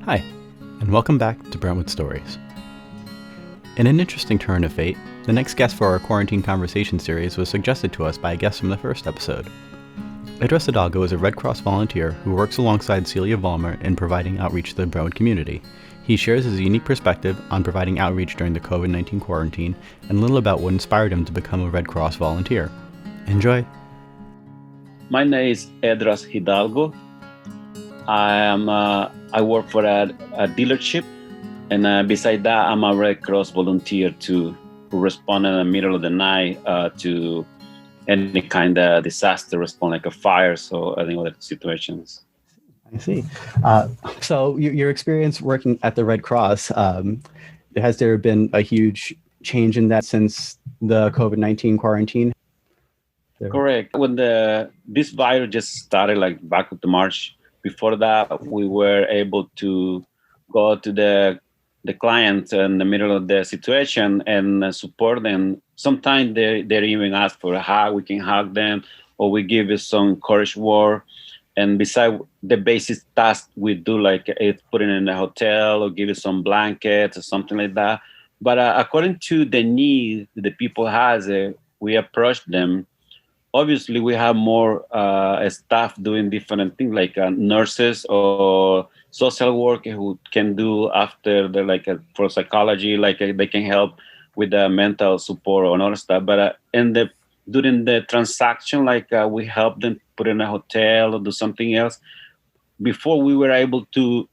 Hi, and welcome back to Brentwood Stories. In an interesting turn of fate, the next guest for our quarantine conversation series was suggested to us by a guest from the first episode. Edras Hidalgo is a Red Cross volunteer who works alongside Celia Vollmer in providing outreach to the Brentwood community. He shares his unique perspective on providing outreach during the COVID-19 quarantine and a little about what inspired him to become a Red Cross volunteer. Enjoy! My name is Edras Hidalgo. I work for a dealership, and beside that, I'm a Red Cross volunteer to respond in the middle of the night to any kind of disaster response, like a fire, so any other situations. I see. So your experience working at the Red Cross, has there been a huge change in that since the COVID-19 quarantine? Correct. When this virus just started, like back to March, before that, we were able to go to the client in the middle of the situation and support them. Sometimes they even ask for a hug. We can hug them, or we give you some encourage word. And besides the basic tasks we do, like putting in a hotel or give you some blankets or something like that. But according to the need the people has, we approach them. Obviously, we have more staff doing different things, like nurses or social workers who can do after for psychology, they can help with the mental support and other stuff. But during the transaction, we help them put in a hotel or do something else. Before, we were able to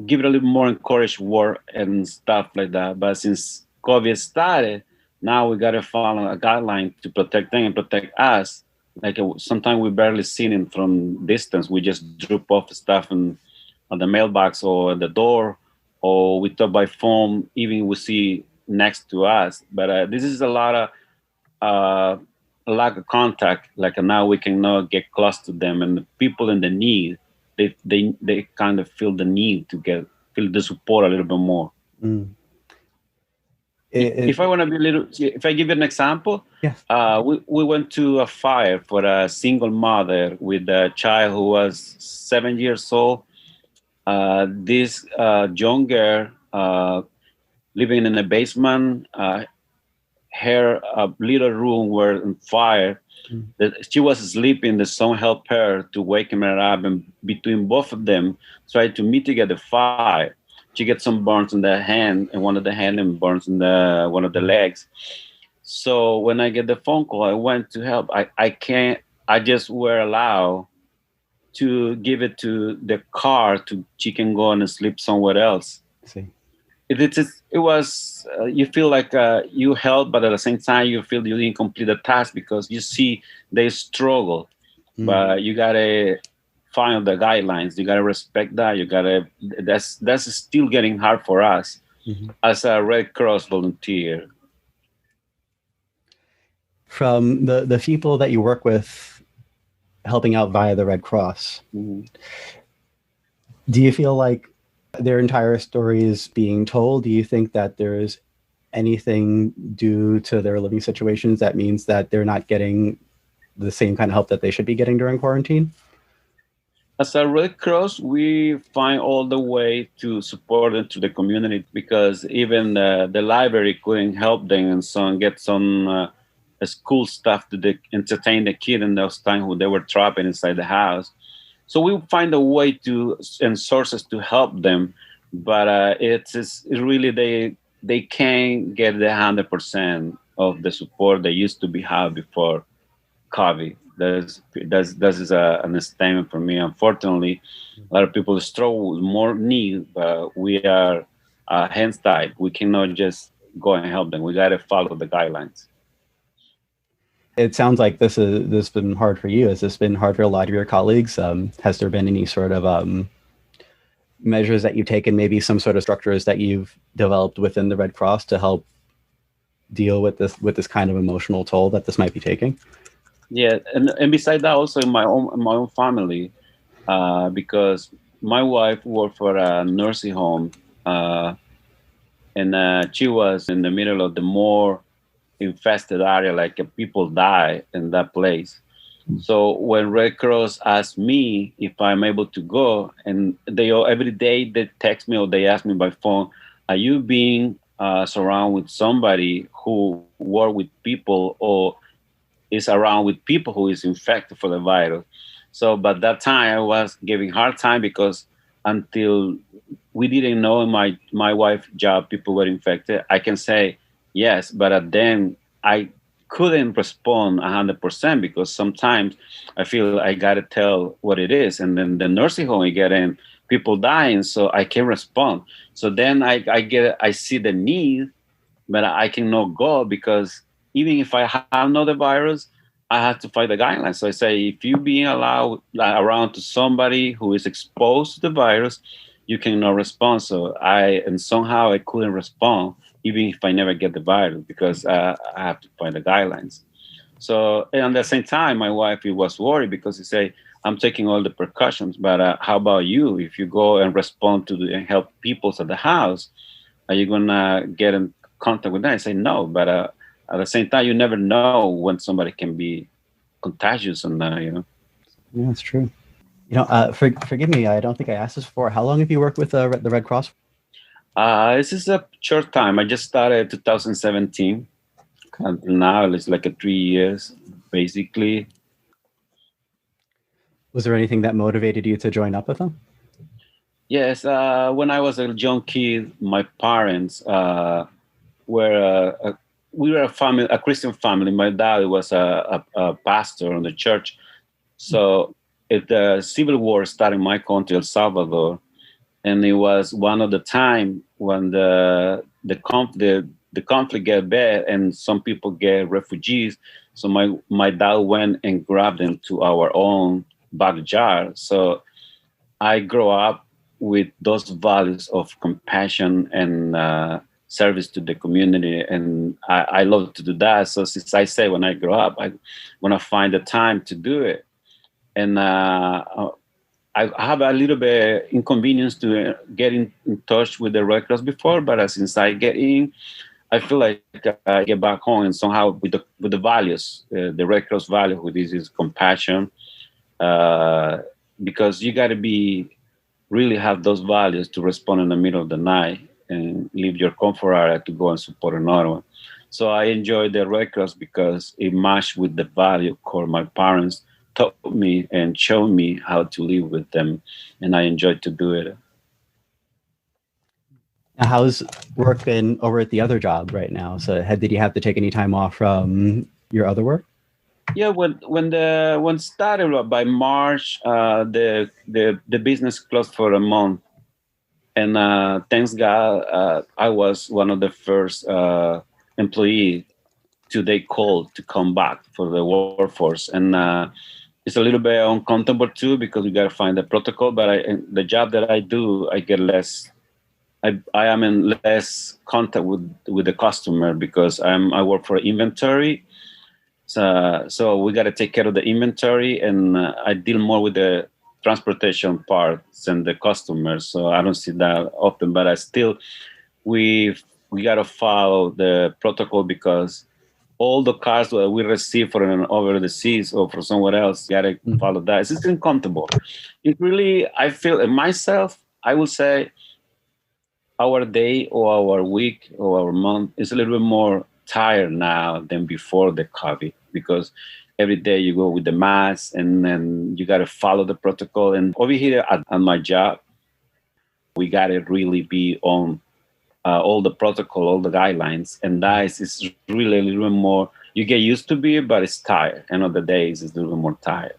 give it a little more encouraged work and stuff like that. But since COVID started, now we got to follow a guideline to protect them and protect us. Sometimes we barely see them from distance. We just drop off stuff on the mailbox or the door, or we talk by phone, even we see next to us. But this is a lot of lack of contact. Now we cannot get close to them, and the people in the need, they kind of feel the need to feel the support a little bit more. Mm. If I give you an example, yes. We went to a fire for a single mother with a child who was 7 years old. This young girl living in a basement, her little room were on fire. She was sleeping. The son helped her to wake her up, and between both of them, tried to mitigate the fire. She gets some burns in the hand, and one of the hand, and burns in one of the legs. So when I get the phone call, I went to help. I just were allowed to give it to the car she can go and sleep somewhere else. See. It was, you feel like you help, but at the same time, you feel you didn't complete the task because you see they struggle. But you got to follow the guidelines. You got to respect that. That's still getting hard for us as a Red Cross volunteer. From the people that you work with helping out via the Red Cross, do you feel like their entire story is being told? Do you think that there is anything due to their living situations that means that they're not getting the same kind of help that they should be getting during quarantine? As a Red Cross, we find all the way to support them to the community, because even the library couldn't help them and get some school stuff to entertain the kid in those times when they were trapped inside the house. So we find a way and sources to help them, but it's really they can't get the 100% of the support they used to have before COVID. That is an statement for me. Unfortunately, a lot of people struggle with more need, but we are hands tied. We cannot just go and help them. We got to follow the guidelines. It sounds like this has been hard for you. Has this been hard for a lot of your colleagues? Has there been any sort of measures that you've taken, maybe some sort of structures that you've developed within the Red Cross to help deal with this kind of emotional toll that this might be taking? Yeah, and besides that, also in my own family, because my wife worked for a nursing home, and she was in the middle of the more infested area, people die in that place. So when Red Cross asks me if I'm able to go, and every day they text me or they ask me by phone, are you being surrounded with somebody who work with people or is around with people who is infected for the virus? So, but that time I was giving hard time because until we didn't know in my wife's job people were infected. I can say yes, but then I couldn't respond 100% because sometimes I feel I gotta tell what it is, and then the nursing home I get in, people dying, so I can respond. So then I see the need, but I cannot go because even if I have not the virus, I have to fight the guidelines. So I say, if you being allowed around to somebody who is exposed to the virus, you cannot respond. So somehow I couldn't respond, even if I never get the virus, because I have to find the guidelines. So, and at the same time, my wife was worried because she said, I'm taking all the precautions, but how about you? If you go and respond and help people at the house, are you gonna get in contact with them? I say no, but at the same time, you never know when somebody can be contagious and Yeah, that's true. Forgive me, I don't think I asked this before. How long have you worked with the Red Cross? This is a short time. I just started 2017. Until now, it's like 3 years, basically. Was there anything that motivated you to join up with them? Yes, when I was a young kid, my parents were we were a Christian family. My dad was a pastor in the church. So the civil war started in my country, El Salvador, and it was one of the time when the conflict get bad and some people get refugees. So my dad went and grabbed them to our own backyard. So I grew up with those values of compassion and service to the community, and I love to do that. So since I say when I grow up, I want to find the time to do it, and I have a little bit inconvenience to get in touch with the Red Cross before, but since I get in, I feel like I get back home and somehow with the values, the Red Cross value, which is compassion, because you got to really have those values to respond in the middle of the night and leave your comfort area to go and support another one. So I enjoy the Red Cross because it matched with the value core my parents taught me and showed me how to live with them, and I enjoyed to do it. How's work been over at the other job right now? So did you have to take any time off from your other work? Yeah, when started by March, the business closed for a month, and thanks God, I was one of the first employee they called to come back for the workforce, and it's a little bit uncomfortable too because we got to find the protocol. But the job that I do, I get less. I am in less contact with the customer because I work for inventory. So we got to take care of the inventory, and I deal more with the transportation parts and the customers. So I don't see that often, but we got to follow the protocol because all the cars that we receive over the seas or for somewhere else, got to follow that. It's uncomfortable. It really, I feel myself, I would say our day or our week or our month is a little bit more tired now than before the COVID, because every day you go with the mask and then you got to follow the protocol. And over here at my job, we got to really be on all the protocol, all the guidelines. And that is really a little bit more, you get used to it, but it's tired. And on the days, it's a little bit more tired.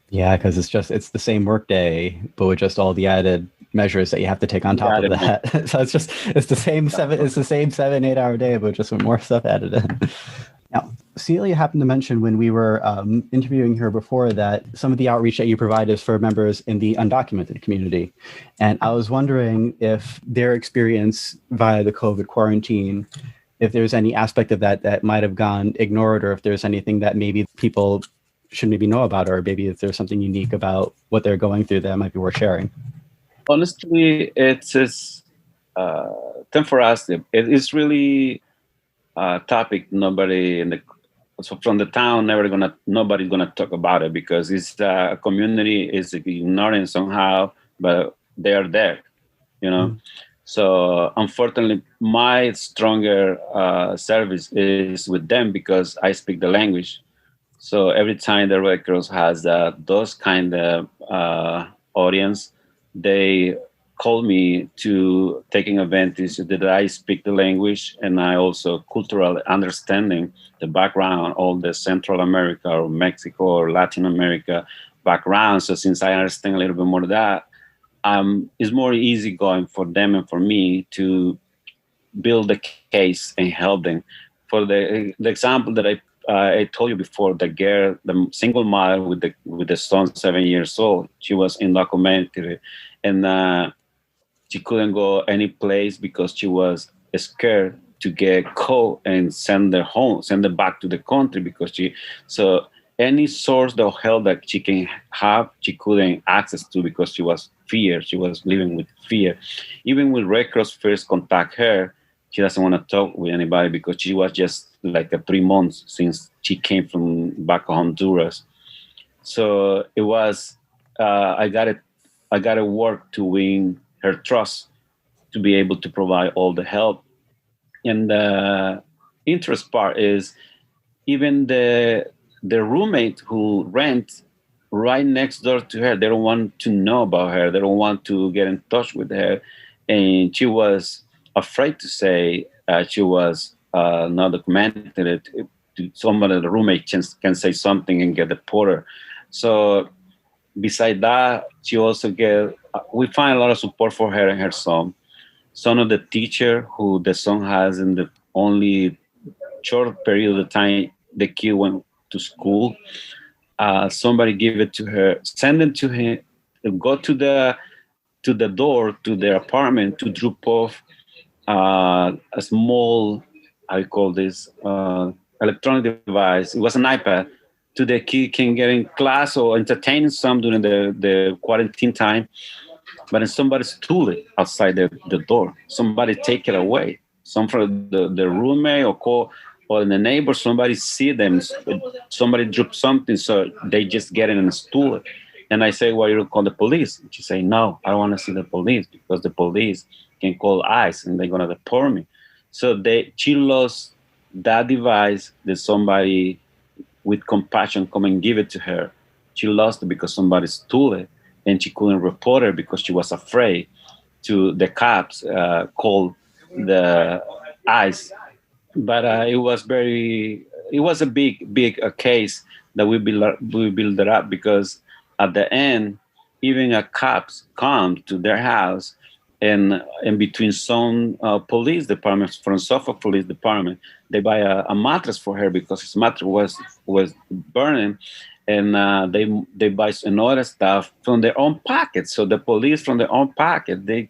Yeah, because it's the same work day, but with just all the added measures that you have to take on top of that. So it's the same 7-8 hour day, but just with more stuff added in. Now, Celia happened to mention when we were interviewing her before that some of the outreach that you provide is for members in the undocumented community. And I was wondering if their experience via the COVID quarantine, if there's any aspect of that might have gone ignored, or if there's anything that maybe people should maybe know about, or maybe if there's something unique about what they're going through that might be worth sharing. Honestly, it's for us, it is really a topic nobody so from the town, nobody's gonna talk about it because it's a community is ignoring somehow, but they are there, you know. Mm. So unfortunately, my stronger service is with them because I speak the language. So every time the Red Cross has those kind of audience, they call me to taking advantage that I speak the language and I also cultural understanding the background, all the Central America or Mexico or Latin America background. So since I understand a little bit more of that, it's more easy going for them and for me to build the case and help them. For the example that I told you before, the girl, the single mother with the son 7 years old, she was undocumented, and she couldn't go any place because she was scared to get caught and send her back to the country because so any source of help that she can have, she couldn't access to because she was living with fear. Even when Red Cross first contact her, she doesn't want to talk with anybody because she was just like 3 months since she came from back Honduras. So it was, I got to work to win her trust to be able to provide all the help. And the interest part is even the roommate who rent right next door to her, they don't want to know about her. They don't want to get in touch with her. And she was afraid to say she was not documented. Somebody, the roommate can say something and get deported. So beside that, she also we find a lot of support for her and her son. Son of the teacher who the son has in the only short period of time the kid went to school. Somebody give it to her, send it to him, go to the door to their apartment to drop off a small, I call this electronic device. It was an iPad to the kid can get in class or entertain some during the quarantine time. But then somebody stole it outside the door. Somebody take it away. Some from the roommate or the neighbor, somebody see them. Somebody dropped something, so they just get it and stole it. And I say, well, you call the police. And she say, no, I don't want to see the police because the police can call ICE and they're going to deport me. So she lost that device that somebody with compassion come and give it to her. She lost it because somebody stole it, and she couldn't report it because she was afraid to the cops call the ICE. But it was a big case that we build it up because at the end, even a cops come to their house and in between some police departments from Suffolk Police Department, they buy a mattress for her because his mattress was burning, and they buy another stuff from their own pocket. So the police from their own pocket, they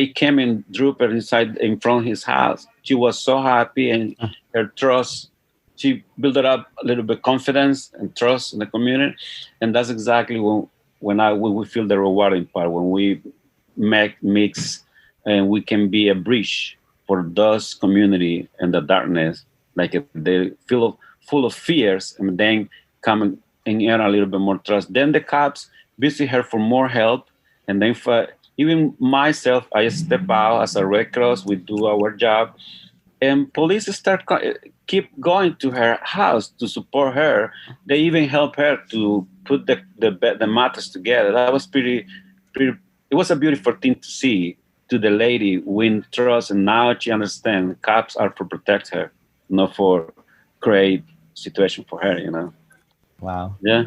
came and drew her in front of his house. She was so happy, and her trust, she built up a little bit confidence and trust in the community, and that's exactly when we feel the rewarding part, when we mix and we can be a bridge for those community in the darkness, like they feel full of fears, and then come and earn a little bit more trust. Then the cops visit her for more help, and then even myself, I step out as a Red Cross. We do our job, and police keep going to her house to support her. They even help her to put the mattress together. That was pretty. It was a beautiful thing to see. To the lady win trust, and now she understands cops are for protect her, not for create situation for her. Wow. Yeah.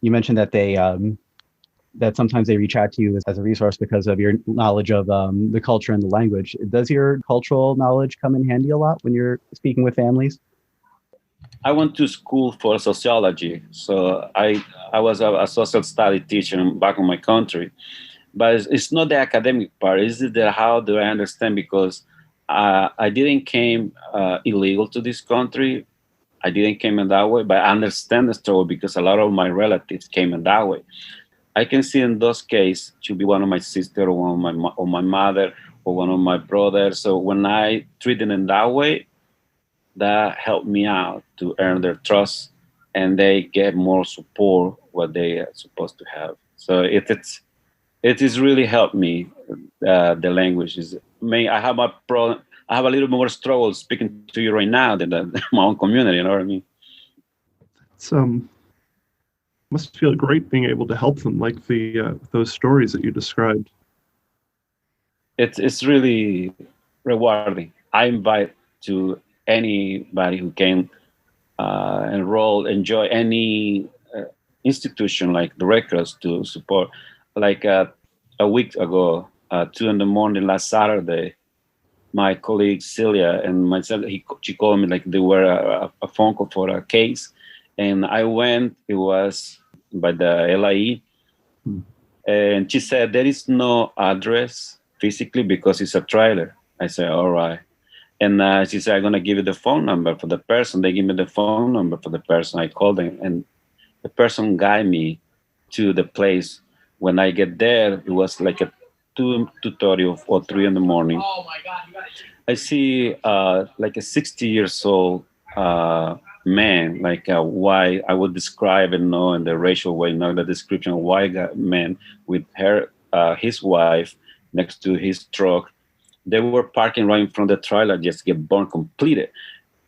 You mentioned that that sometimes they reach out to you as a resource because of your knowledge of the culture and the language. Does your cultural knowledge come in handy a lot when you're speaking with families? I went to school for sociology, so I was a social study teacher back in my country. But it's not the academic part. It's how do I understand? Because I didn't came illegal to this country. I didn't came in that way, but I understand the struggle because a lot of my relatives came in that way. I can see in those cases to be one of my sister or one of my mother or one of my brothers. So when I treat it in that way, that helped me out to earn their trust, and they get more support what they are supposed to have. So it has really helped me. The language is. I mean, I have a problem. I have a little more struggle speaking to you right now than my own community. You know what I mean? It's must feel great being able to help them, like those stories that you described. It's really rewarding. I invite to anybody who can enjoy any institution like the Red Cross to support. Like a week ago, 2 in the morning last Saturday, my colleague Celia and myself, she called me like they were a phone call for a case, and I went. It was by the LIE, and she said there is no address physically because it's a trailer. I said, all right. And she said, I'm going to give you the phone number for the person. They give me the phone number for the person. I called them, and the person guided me to the place. When I get there, it was like a 2:30 or 3 in the morning. Oh my God! I see like a 60 years old man, like a white. I would describe it, no, in the racial way, not the description. White man with his wife next to his truck. They were parking right in front of the trailer, just get burned completed.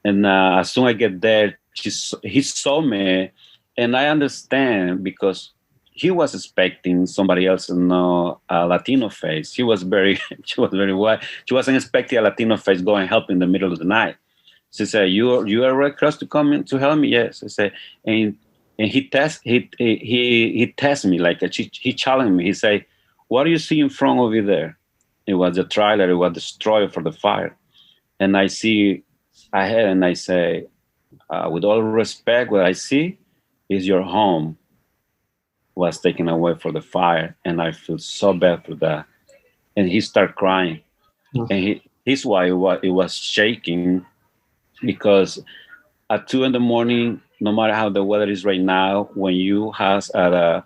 And as soon as I get there, he saw me, and I understand because he was expecting somebody else to know a Latino face. She was very white. She wasn't expecting a Latino face go and help in the middle of the night. She said, "You are Red Cross to come in to help me?" Yes. I said, and he tested me like he challenged me. He said, "What do you see in front of you there?" It was a trailer. It was destroyed for the fire. And I see ahead, and I say, with all respect, what I see is your home was taken away for the fire, and I feel so bad for that. And he started crying, and his wife was shaking because at 2 in the morning, no matter how the weather is right now, when you have an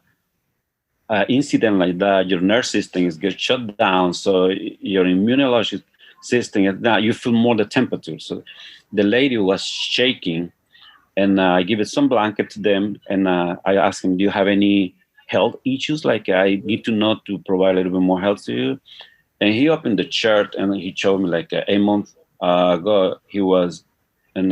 incident like that, your nerve system is get shut down, so your immunological system is down. You feel more the temperature. So the lady was shaking, and I give it some blanket to them, and I asked him, "Do you have any health issues? Like I need to know to provide a little bit more help to you." And he opened the shirt, and he showed me like 8 months ago he was in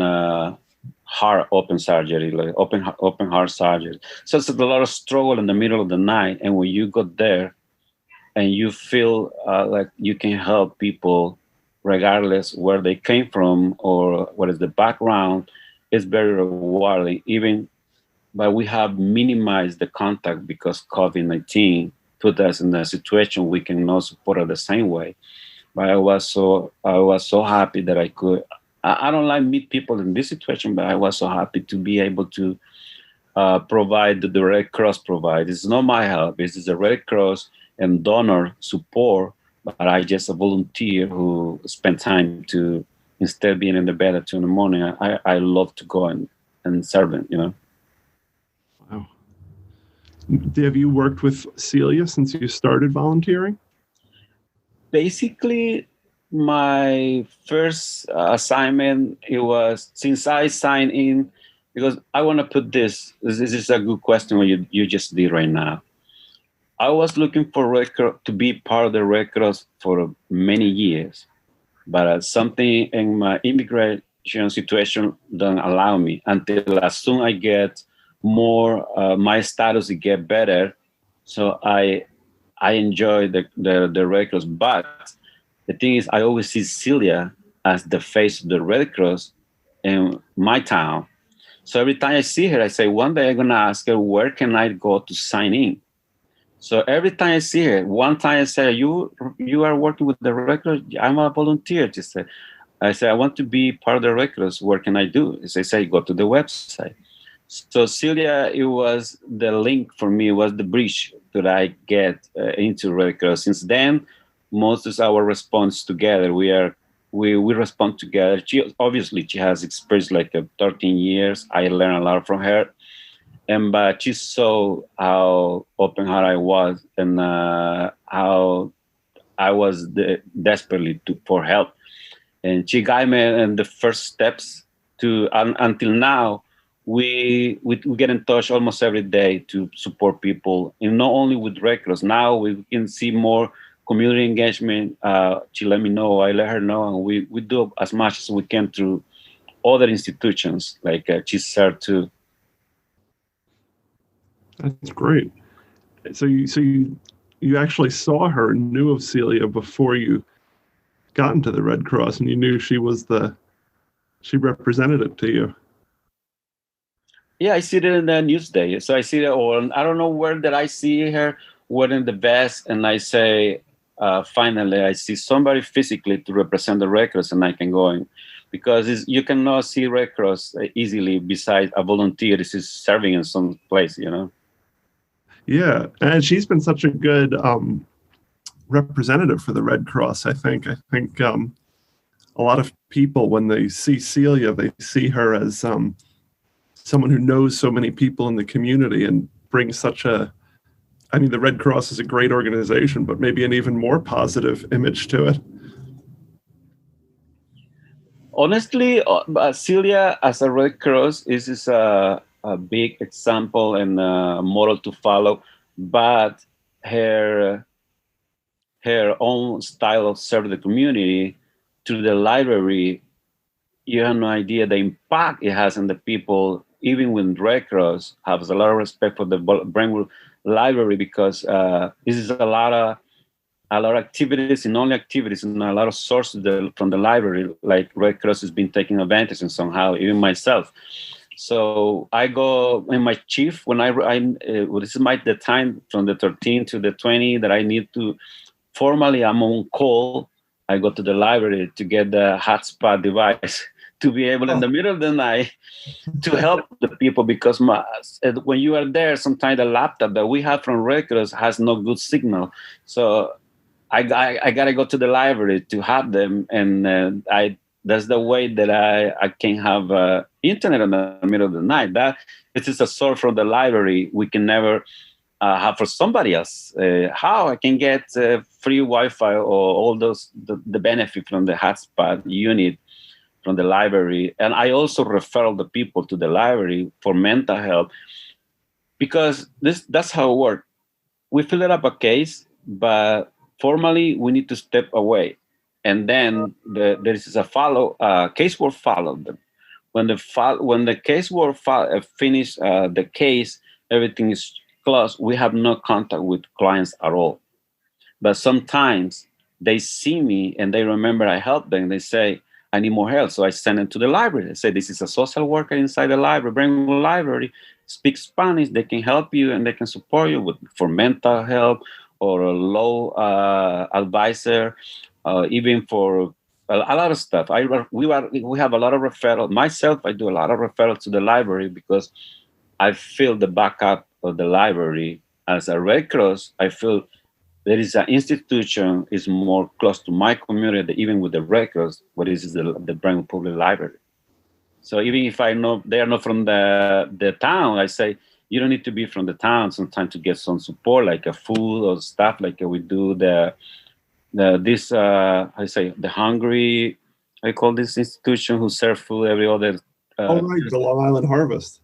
heart open surgery, like open heart surgery. So it's a lot of struggle in the middle of the night. And when you go there and you feel like you can help people regardless where they came from or what is the background, it's very rewarding. Even but we have minimized the contact because COVID-19 put us in a situation we cannot support it the same way. But I was so happy that I could. I don't like meet people in this situation, but I was so happy to be able to provide the Red Cross provide. It's not my help. This is the Red Cross and donor support, but I just a volunteer who spent time to, instead of being in the bed at 2 in the morning, I love to go and serve them, you know. Wow. Have you worked with Celia since you started volunteering? Basically, my first assignment, it was since I signed in, because I want to put this is a good question what you just did right now. I was looking for Red Cross, to be part of the Red Cross for many years, but something in my immigration situation don't allow me until as soon I get more, my status to get better. So I enjoy the Red Cross, but the thing is, I always see Celia as the face of the Red Cross in my town. So every time I see her, I say, one day I'm going to ask her, where can I go to sign in? So every time I see her, one time I say, you are working with the Red Cross? I'm a volunteer. She said, I said, I want to be part of the Red Cross. What can I do? They say, go to the website. So Celia, it was the link for me, it was the bridge that I get into Red Cross. Since then, most of our response together, we respond together. She has experience like 13 years. I learned a lot from her, but she saw how open heart I was and how I was desperately for help, and she guided me in the first steps. until now, we get in touch almost every day to support people, and not only with Red Cross. Now we can see more community engagement. She let me know, I let her know, and we do as much as we can through other institutions, like she said too. That's great. So you actually saw her and knew of Celia before you got into the Red Cross, and you knew she represented it to you. Yeah, I see it in the newsday. So I see it, or I don't know where did I see her wearing the vest, and I say, finally, I see somebody physically to represent the Red Cross, and I can go in. Because you cannot see Red Cross easily besides a volunteer. This is serving in some place, you know? Yeah, and she's been such a good representative for the Red Cross, I think. I think a lot of people, when they see Celia, they see her as someone who knows so many people in the community and brings the Red Cross is a great organization, but maybe an even more positive image to it. Honestly, Celia as a Red Cross is a big example and a model to follow, but her own style of serving the community through the library, you have no idea the impact it has on the people. Even when Red Cross has a lot of respect for the Brentwood Library, because this is a lot of activities and only activities and a lot of sources from the library, like Red Cross has been taking advantage and somehow, even myself. So I go in my chief when this is the time from the 13 to the 20 that I need to formally, I'm on call. I go to the library to get the hotspot device to be able in the middle of the night to help the people, because when you are there, sometimes the laptop that we have from Red Cross has no good signal. So I gotta go to the library to have them, and that's the way that I can have internet in the middle of the night. That it is a source from the library we can never have for somebody else. How I can get free Wi-Fi or all those the benefit from the hotspot unit from the library, and I also refer the people to the library for mental health, because that's how it works. We fill up a case, but formally we need to step away, and then there is a case work follow them. When the case work finish the case, everything is closed. We have no contact with clients at all. But sometimes they see me and they remember I helped them. They say, I need more help. So I send them to the library. They say, this is a social worker inside the library, Brentwood Library, speak Spanish. They can help you and they can support you for mental help or a low advisor, even for a lot of stuff. We have a lot of referrals. Myself, I do a lot of referrals to the library because I feel the backup of the library. As a Red Cross, I feel there is an institution is more close to my community, even with the Red Cross, what is the Brentwood Public Library. So even if I know they are not from the town, I say, you don't need to be from the town sometimes to get some support, like a food or stuff, like we do the hungry, I call this institution who serve food every other. The Long Island Harvest.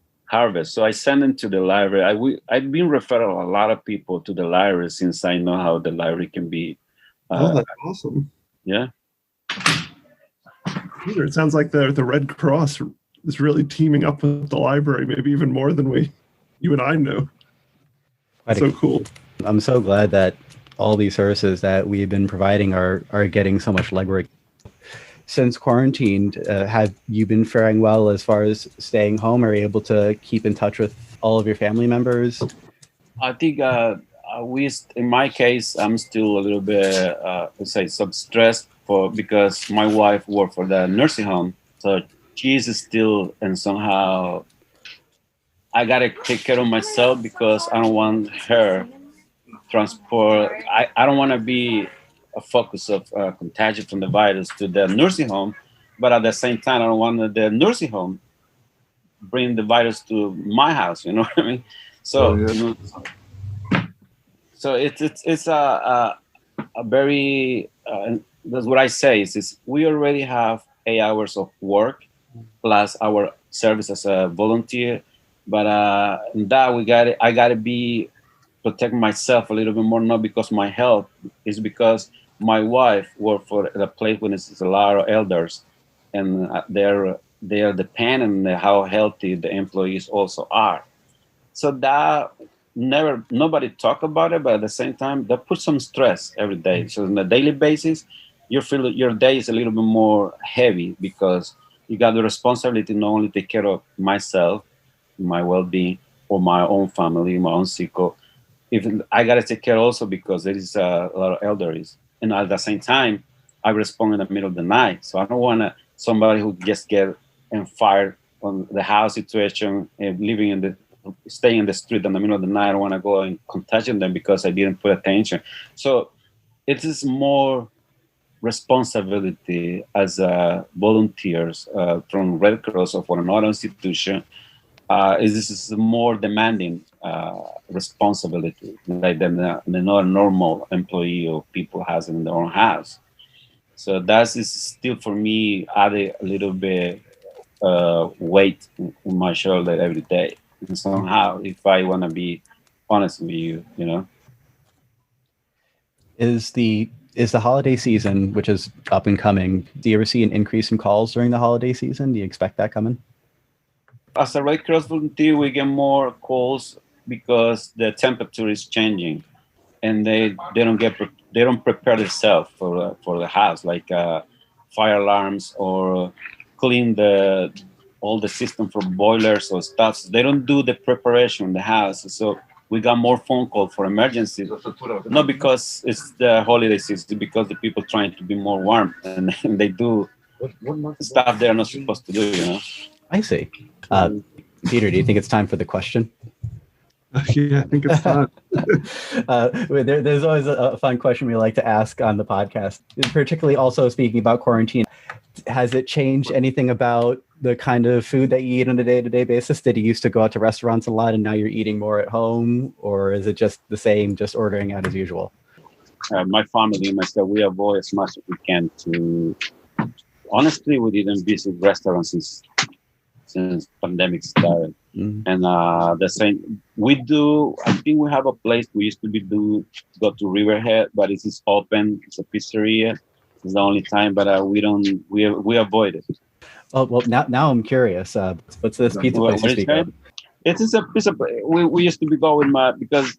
So I send them to the library. I've been referring a lot of people to the library since I know how the library can be. That's awesome. Yeah. Peter, it sounds like the Red Cross is really teaming up with the library, maybe even more than you and I knew. So cool. I'm so glad that all these services that we've been providing are getting so much legwork. Since quarantined, have you been faring well as far as staying home? Are you able to keep in touch with all of your family members? I think in my case, I'm still a little bit, some stressed because my wife worked for the nursing home. So she's still, and somehow I got to take care of myself because I don't want her transport. I don't want to be a focus of contagion from the virus to the nursing home, but at the same time, I don't want the nursing home bring the virus to my house. You know what I mean? So, so it's a very. That's what I say is we already have 8 hours of work, plus our service as a volunteer. But in that I gotta be protect myself a little bit more, not because my health, is because my wife worked for a place when it's a lot of elders, and they're dependent on how healthy the employees also are. So that nobody talk about it, but at the same time, that puts some stress every day. So on a daily basis, you feel your day is a little bit more heavy because you got the responsibility not only take care of myself, my well-being, or my own family, my own cycle. Even I gotta take care also because there is a lot of elderlies, and at the same time, I respond in the middle of the night. So I don't want somebody who just get and fired on the house situation and living in the staying in the street in the middle of the night. I don't want to go and contagion them because I didn't put attention. So it is more responsibility as volunteers from Red Cross or from another institution. This is more demanding responsibility like than the normal employee or people has in their own house. So that is still for me added a little bit weight in my shoulder every day. And somehow, if I want to be honest with you, you know. Is the holiday season, which is up and coming, do you ever see an increase in calls during the holiday season? Do you expect that coming? As a Red Cross volunteer, we get more calls because the temperature is changing, and they don't prepare themselves for the house, like fire alarms or clean all the system for boilers or stuff. They don't do the preparation in the house. So we got more phone calls for emergencies. Not because it's the holiday season, because the people trying to be more warm and they do stuff they're not supposed to do, you know? I see. Peter, do you think it's time for the question? Yeah, I think it's fun. There's always a fun question we like to ask on the podcast, particularly also speaking about quarantine. Has it changed anything about the kind of food that you eat on a day-to-day basis? Did you used to go out to restaurants a lot and now you're eating more at home? Or is it just the same, just ordering out as usual? My family and myself, we avoid as much as we can to... Honestly, we didn't visit restaurants since pandemic started. Mm-hmm. And the same, we do, I think we have a place we used to go to Riverhead, but it is open. It's a pizzeria. It's the only time, but we avoid it. Oh, well, now I'm curious. What's this pizza place you speak of? It is a pizza. We used to be going because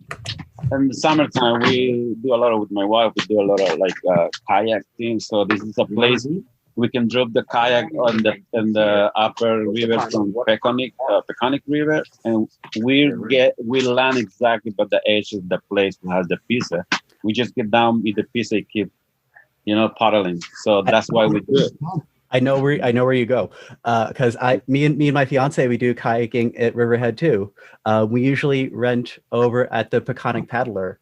in the summertime we do a lot with my wife. We do a lot of like kayak things. So this is a place we can drop the kayak on the upper river from Peconic River, and we land exactly by the edge of the place that has the pizza. We just get down with the pizza and keep, paddling. So that's why we do it. I know where you go, because me and my fiance, we do kayaking at Riverhead too. We usually rent over at the Peconic Paddler,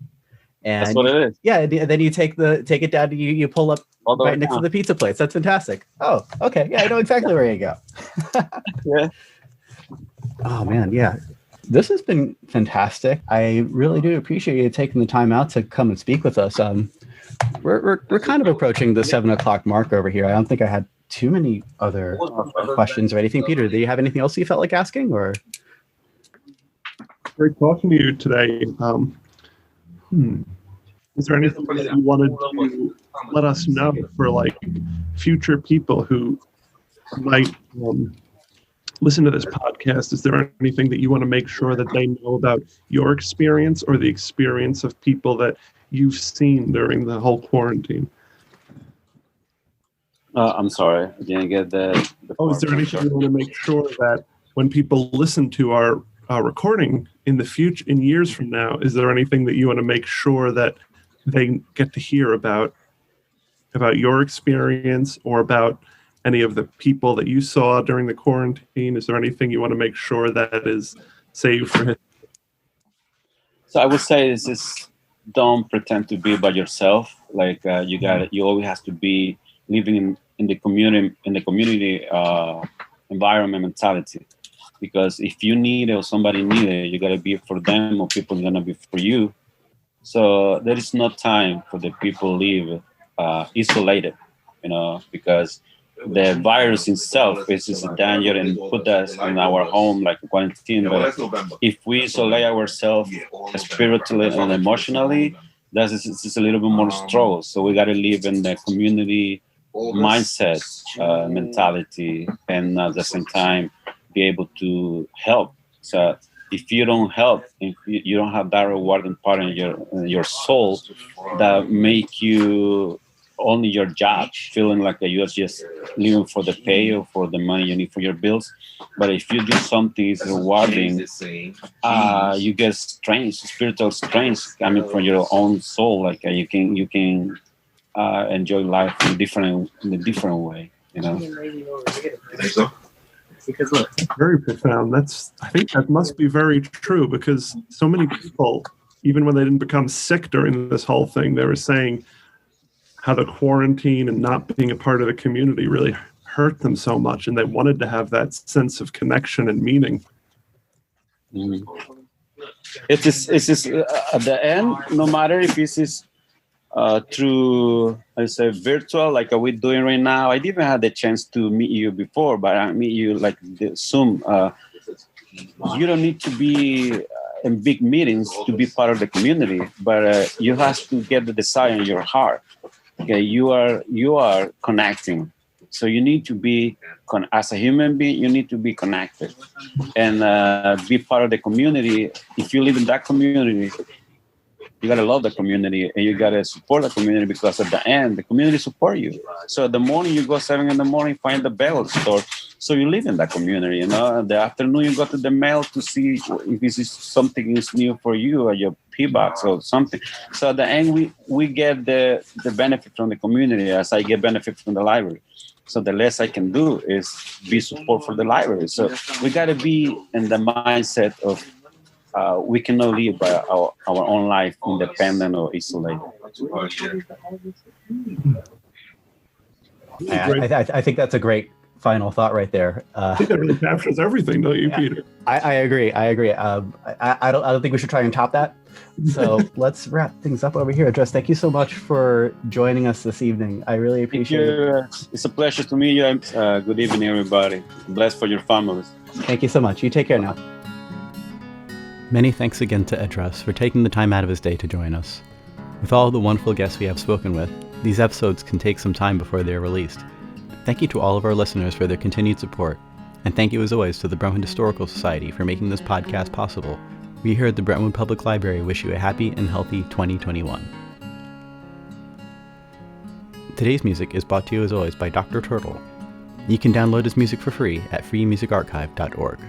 and that's what it is. Yeah, and then you take it down. You pull up right next to the pizza place. That's fantastic. Oh, okay, yeah, I know exactly where you go. Yeah. Oh man, yeah. This has been fantastic. I really do appreciate you taking the time out to come and speak with us. We're kind of approaching the 7:00 mark over here. I don't think I had too many other questions or anything. Peter, do you have anything else you felt like asking? Or great talking to you today. Is there anything that you wanted to let us know for like future people who might listen to this podcast? Is there anything that you want to make sure that they know about your experience or the experience of people that you've seen during the whole quarantine? I'm sorry, I didn't get the is there anything you want to make sure that when people listen to our recording in the future, in years from now, is there anything that you want to make sure that they get to hear about your experience or about any of the people that you saw during the quarantine? Is there anything you want to make sure that is saved for history? So I would say this is, don't pretend to be by yourself. Like you always have to be living in the community environment mentality. Because if you need it or somebody need it, you gotta be for them, or people are gonna be for you. So there is no time for the people live isolated, because the virus itself is a danger and put us in our home like quarantine. But if we isolate ourselves spiritually and emotionally, it's a little bit more struggle. So we got to live in the community mindset, mentality, and at the same time be able to help. So if you don't help, if you don't have that rewarding part in your soul that make you only your job, feeling like that you're just living for the pay or for the money you need for your bills. But if you do something is rewarding, you get strength, spiritual strength coming from your own soul. Like you can enjoy life in a different way. You know. Because look, very profound. I think that must be very true, because so many people, even when they didn't become sick during this whole thing, they were saying how the quarantine and not being a part of the community really hurt them so much, and they wanted to have that sense of connection and meaning. Mm-hmm. It is at the end, no matter if this is through, I say, virtual, like we're doing right now. I didn't have the chance to meet you before, but I meet you like the Zoom. You don't need to be in big meetings to be part of the community, but you have to get the desire in your heart. Okay, you are connecting, so you need to be as a human being. You need to be connected and be part of the community. If you live in that community, you gotta love the community and you gotta support the community, because at the end, the community support you. So the morning you go 7 a.m, find the bell store. So you live in that community, you know. In the afternoon you go to the mail to see if this is something is new for you or your P box or something. So at the end we get the benefit from the community as I get benefit from the library. So the less I can do is be support for the library. So we gotta be in the mindset of we cannot live by our own life independent or isolated. I think that's a great final thought right there. I think that really captures everything, don't you, Peter? I agree. I don't think we should try and top that. So let's wrap things up over here. Edras, thank you so much for joining us this evening. I really appreciate it. It's a pleasure to meet you. Good evening, everybody. Blessed for your families. Thank you so much. You take care now. Many thanks again to Edras for taking the time out of his day to join us. With all of the wonderful guests we have spoken with, these episodes can take some time before they are released. Thank you to all of our listeners for their continued support, and thank you as always to the Brentwood Historical Society for making this podcast possible. We here at the Brentwood Public Library wish you a happy and healthy 2021. Today's music is brought to you as always by Dr. Turtle. You can download his music for free at freemusicarchive.org.